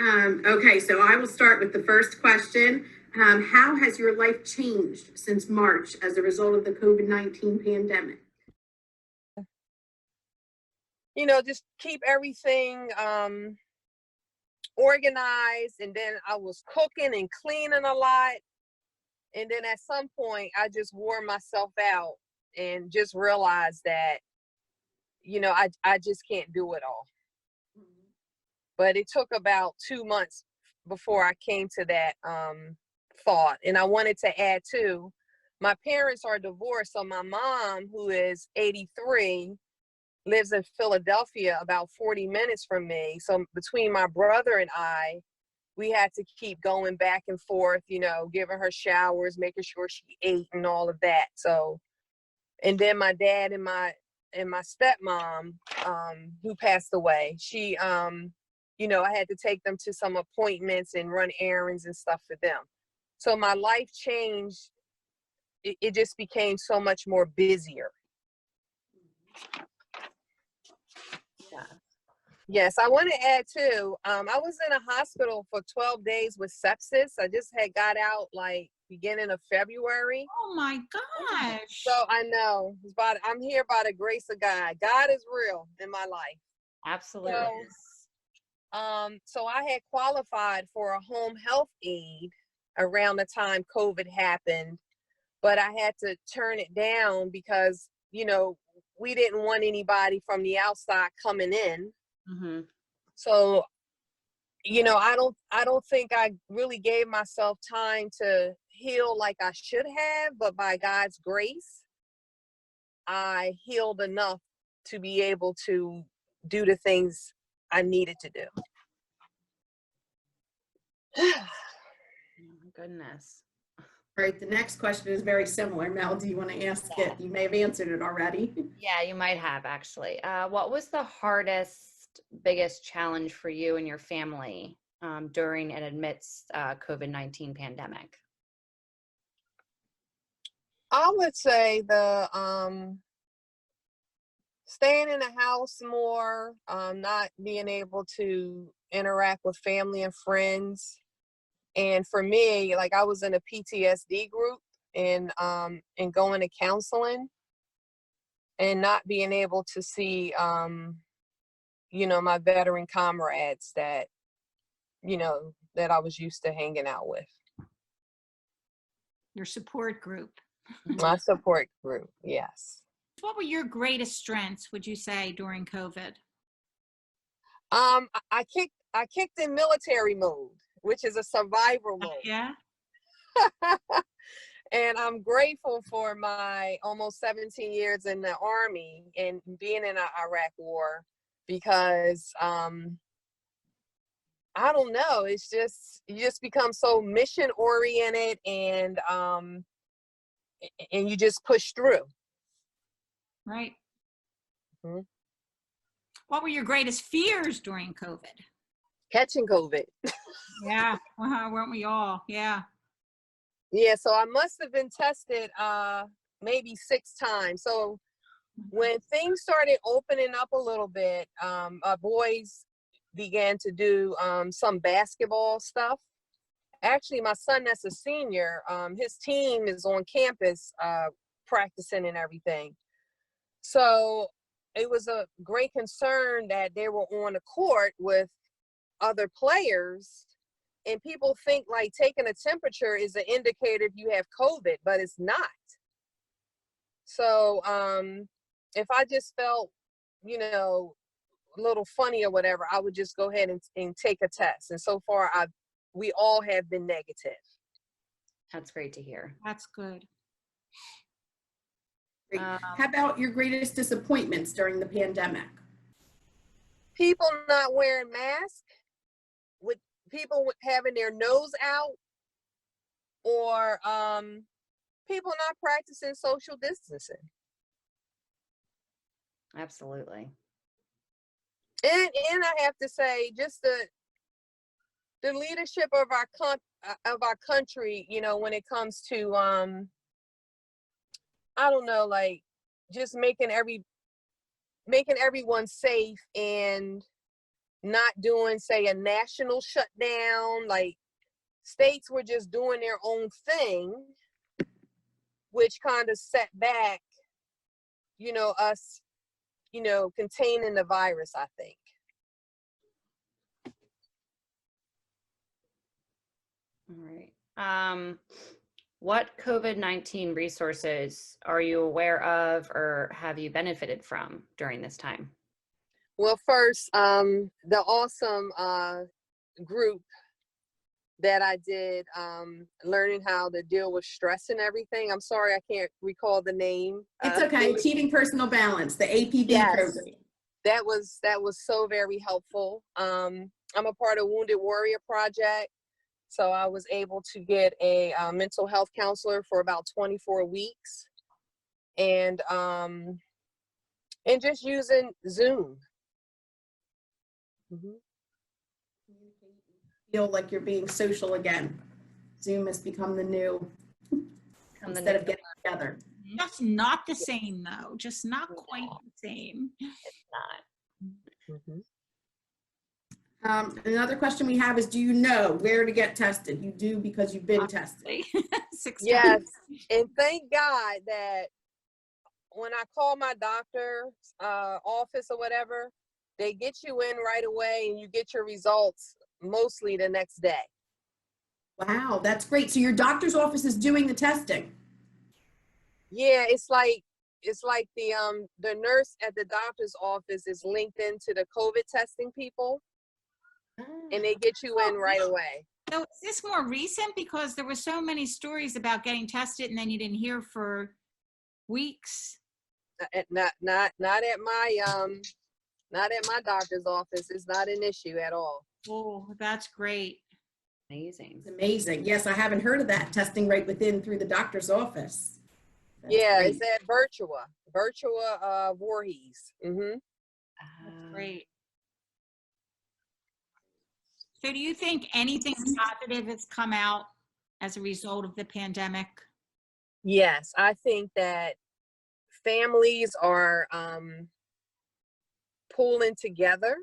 Okay, so I will start with the first question. How has your life changed since March as a result of the COVID-19 pandemic? Just keep everything organized. And then I was cooking and cleaning a lot. And then at some point, I just wore myself out and just realized that, I just can't do it all. But it took about 2 months before I came to that thought. And I wanted to add too, my parents are divorced. So my mom, who is 83, lives in Philadelphia, about 40 minutes from me. So between my brother and I, we had to keep going back and forth, giving her showers, making sure she ate and all of that. So, and then my dad and my stepmom, who passed away, she, I had to take them to some appointments and run errands and stuff for them. So my life changed. It just became so much more busier. Yeah. Yes, I want to add too, I was in a hospital for 12 days with sepsis. I just had got out like beginning of February. Oh my gosh. So I know, I'm here by the grace of God. God is real in my life. Absolutely. So I had qualified for a home health aid around the time COVID happened, but I had to turn it down because, we didn't want anybody from the outside coming in. Mm-hmm. So, I don't think I really gave myself time to heal like I should have, but by God's grace, I healed enough to be able to do the things I needed to do. Oh, goodness. All right, the next question is very similar. Mel, do you want to ask it? You may have answered it already. Yeah, you might have actually. What was the biggest challenge for you and your family during and amidst COVID-19 pandemic? I would say the staying in the house more, not being able to interact with family and friends. And for me, like I was in a PTSD group and going to counseling and not being able to see, my veteran comrades that I was used to hanging out with. Your support group. My support group, yes. What were your greatest strengths, would you say, during COVID? I kicked in military mode, which is a survival mode. Yeah. And I'm grateful for my almost 17 years in the Army and being in the Iraq War because I don't know, it's just, you just become so mission oriented and you just push through. Right. Mm-hmm. What were your greatest fears during COVID? Catching COVID. Yeah, well, weren't we all? Yeah. Yeah, so I must have been tested maybe 6 times. So when things started opening up a little bit, our boys began to do some basketball stuff. Actually, my son that's a senior, his team is on campus practicing and everything. So it was a great concern that they were on the court with other players. And people think like taking a temperature is an indicator if you have COVID, but it's not. So if I just felt, a little funny or whatever, I would just go ahead and take a test. And so far, we all have been negative. That's great to hear. That's good. Great. How about your greatest disappointments during the pandemic? People not wearing masks, with people having their nose out, or people not practicing social distancing. Absolutely. And I have to say, just the leadership of our country, when it comes to I don't know, like just making everyone safe and not doing, say, a national shutdown. Like, states were just doing their own thing, which kind of set back, us, containing the virus, I think. All right. What COVID-19 resources are you aware of or have you benefited from during this time? Well, first, the awesome group that I did, learning how to deal with stress and everything. I'm sorry, I can't recall the name. It's okay. Achieving Personal Balance, the APB Yes. program. That was so very helpful. I'm a part of Wounded Warrior Project, so I was able to get a mental health counselor for about 24 weeks, and just using Zoom. Mm-hmm. Feel like you're being social again. Zoom has become the new instead of getting together. Just not the same though. Just not quite the same. It's not. Mm-hmm. Another question we have is, do you know where to get tested? You do because you've been tested. 6 Yes, times. and thank God that when I call my doctor's office or whatever, they get you in right away and you get your results mostly the next day. Wow, that's great. So your doctor's office is doing the testing. Yeah, it's like the nurse at the doctor's office is linked into the COVID testing people, and they get you in right away. So is this more recent? Because there were so many stories about getting tested and then you didn't hear for weeks. Not at my doctor's office. It's not an issue at all. Oh, that's great. Amazing. It's amazing. Yes, I haven't heard of that, testing right within through the doctor's office. That's Yeah, great. it's at Virtua Voorhees. Mm-hmm. That's great. So do you think anything positive has come out as a result of the pandemic? Yes, I think that families are pulling together,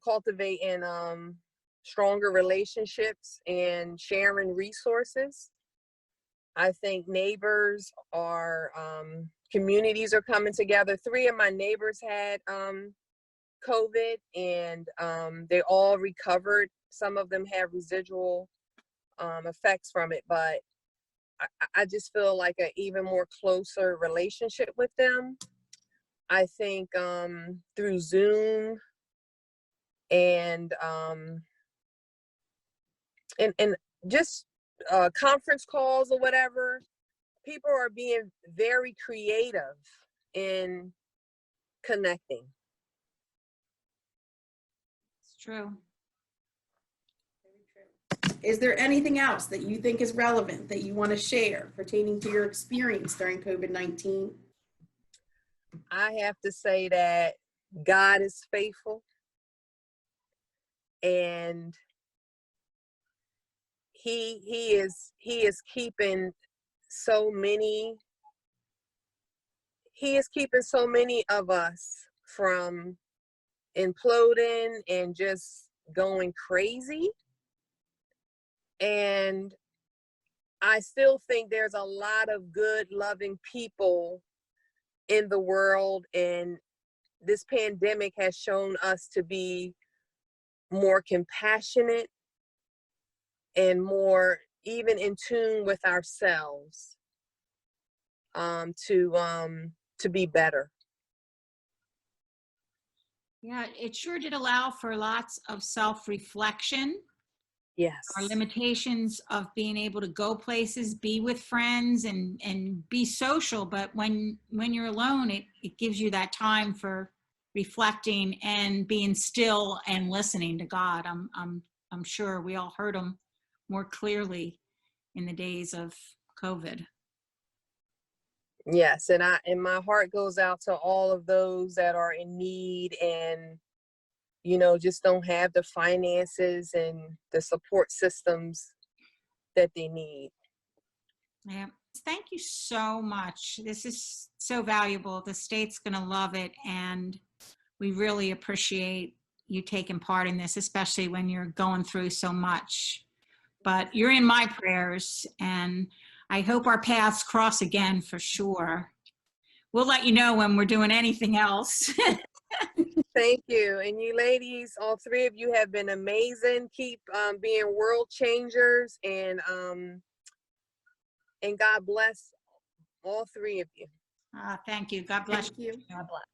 cultivating stronger relationships and sharing resources. I think neighbors are, communities are coming together. 3 of my neighbors had COVID, and they all recovered. Some of them have residual effects from it, but I just feel like an even more closer relationship with them. I think through Zoom and just conference calls or whatever, people are being very creative in connecting. It's true. Is there anything else that you think is relevant that you want to share pertaining to your experience during COVID-19? I have to say that God is faithful, and he is keeping so many of us from imploding and just going crazy. And I still think there's a lot of good, loving people in the world, and this pandemic has shown us to be more compassionate and more even in tune with ourselves, to be better. Yeah, it sure did allow for lots of self-reflection. Yes. Our limitations of being able to go places, be with friends, and be social. But when you're alone, it gives you that time for reflecting and being still and listening to God. I'm sure we all heard him more clearly in the days of COVID. Yes, and my heart goes out to all of those that are in need and just don't have the finances and the support systems that they need. Yeah. Thank you so much. This is so valuable. The state's going to love it. And we really appreciate you taking part in this, especially when you're going through so much. But you're in my prayers, and I hope our paths cross again for sure. We'll let you know when we're doing anything else. Thank you. And you ladies, all three of you have been amazing. Keep being world changers, and God bless all three of you. Thank you. God bless Thank you. God bless.